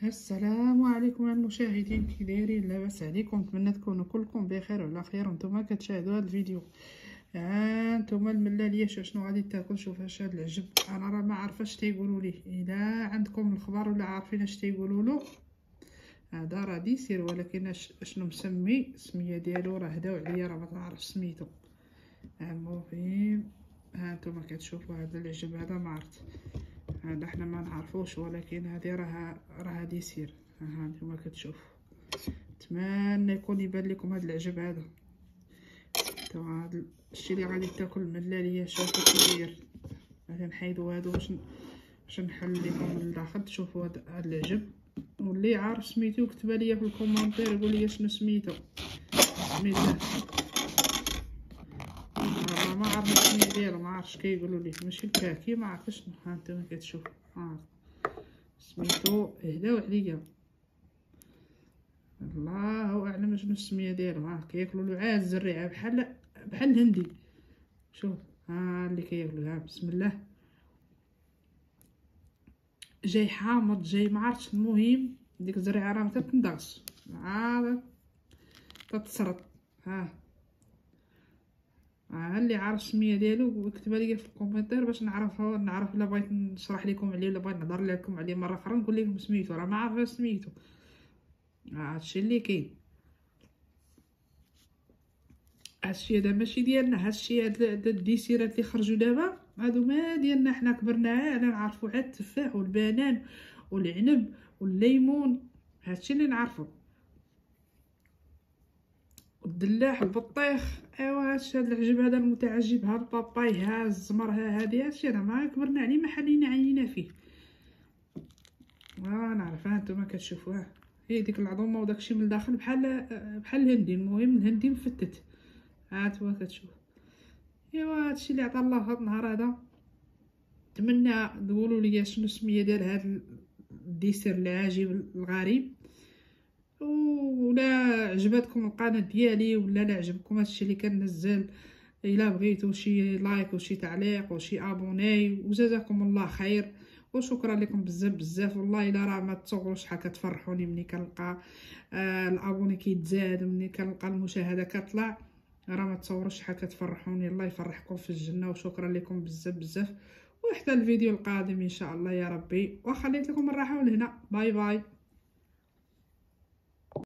السلام عليكم المشاهدين، كي دايرين؟ لاباس عليكم؟ نتمنى تكونوا كلكم بخير وعلى خير وانتم كتشاهدوا هذا الفيديو. انتم الملاليه شنو غادي تاكل؟ شوف اش هاد العجب، انا راه ما عارفه اش تيقولوا ليه. الا عندكم الخبر ولا عارفين اش تيقولوا له، هذا راه ديسير، ولكن شنو مسمي السميه ديالو راه هداو عليا، راه ما نعرفش سميتو. المهم انتم كتشوفوا هذا العجب، هذا ما عرفت، هذا حنا ما نعرفوش، ولكن هذه راه ديسير. ها نتوما كتشوفوا. نتمنى يكون يبان لكم هذا العجب هذا. هذا الشيء اللي غادي تاكل الملاليه. شوفوا كي داير. غادي نحيدو هادو باش نحل لكم من الداخل تشوفوا هذا العجب. واللي عارف سميتو كتبها ليا في الكومونتير، يقول لي شنو سميتو. بسم الله. ما عرفت السميه ديالو، ما عرفتش كيقولوا ليه، ماشي الكاكي، ما عرفتش شنو. ها نتوما كتشوفوا سميتو هداو عليا، الله اعلم شنو السميه ديالو. ها كياكلوا لعاب الزريعه بحال الهندي. شوف ها اللي كياكلوا. ها بسم الله. جاي حامض، جاي ما عرفتش. المهم ديك الزريعه راه تتندغش عاد تتسرط. ها اللي عارف السميه ديالو كتبها لي في الكومنتير باش نعرف الا بغيت نشرح لكم عليه ولا بغيت نهضر لكم عليه مره اخرى نقول لكم سميتو. راه ما عارفه سميتو. هادشي اللي كاين. هادشي هذا ماشي ديالنا، هادشي هاد الديسيرات اللي خرجوا دابا هادو ما ديالنا. حنا كبرنا على نعرفوا عاد التفاح والبنان والعنب والليمون، هادشي اللي نعرفو، والدلاح البطيخ. ايوا هادشي هاد العجب هذا المتعجب، ها الباباي، ها الزمر، ها هادي. هادشي راه ما كبرنا عليه، ما حلينا عينينا فيه. نعرف. ها نتوما كتشوفوها، هي ديك العظومه وداكشي من الداخل بحال الهندي. المهم الهندي مفتت. ها نتوما كتشوف. ايوا هادشي اللي عطا الله هاد النهار هذا. نتمنى تقولوا لي شنو السميه ديال هاد الديسير العجيب الغريب، ولا عجبتكم القناه ديالي ولا لا عجبكم هادشي اللي كننزل. الا بغيتو شي لايك وشي تعليق وشي ابوناي، وجزاكم الله خير وشكرا لكم بزاف بزاف. والله الا راه ما تصوروش شحال كتفرحوني ملي كنلقى الابوني كيتزاد، ملي كنلقى المشاهده كتطلع، راه ما تصوروش شحال كتفرحوني. الله يفرحكم في الجنه، وشكرا لكم بزاف بزاف. وحتى الفيديو القادم ان شاء الله يا ربي، وخليت لكم الراحه ولهنا. باي باي.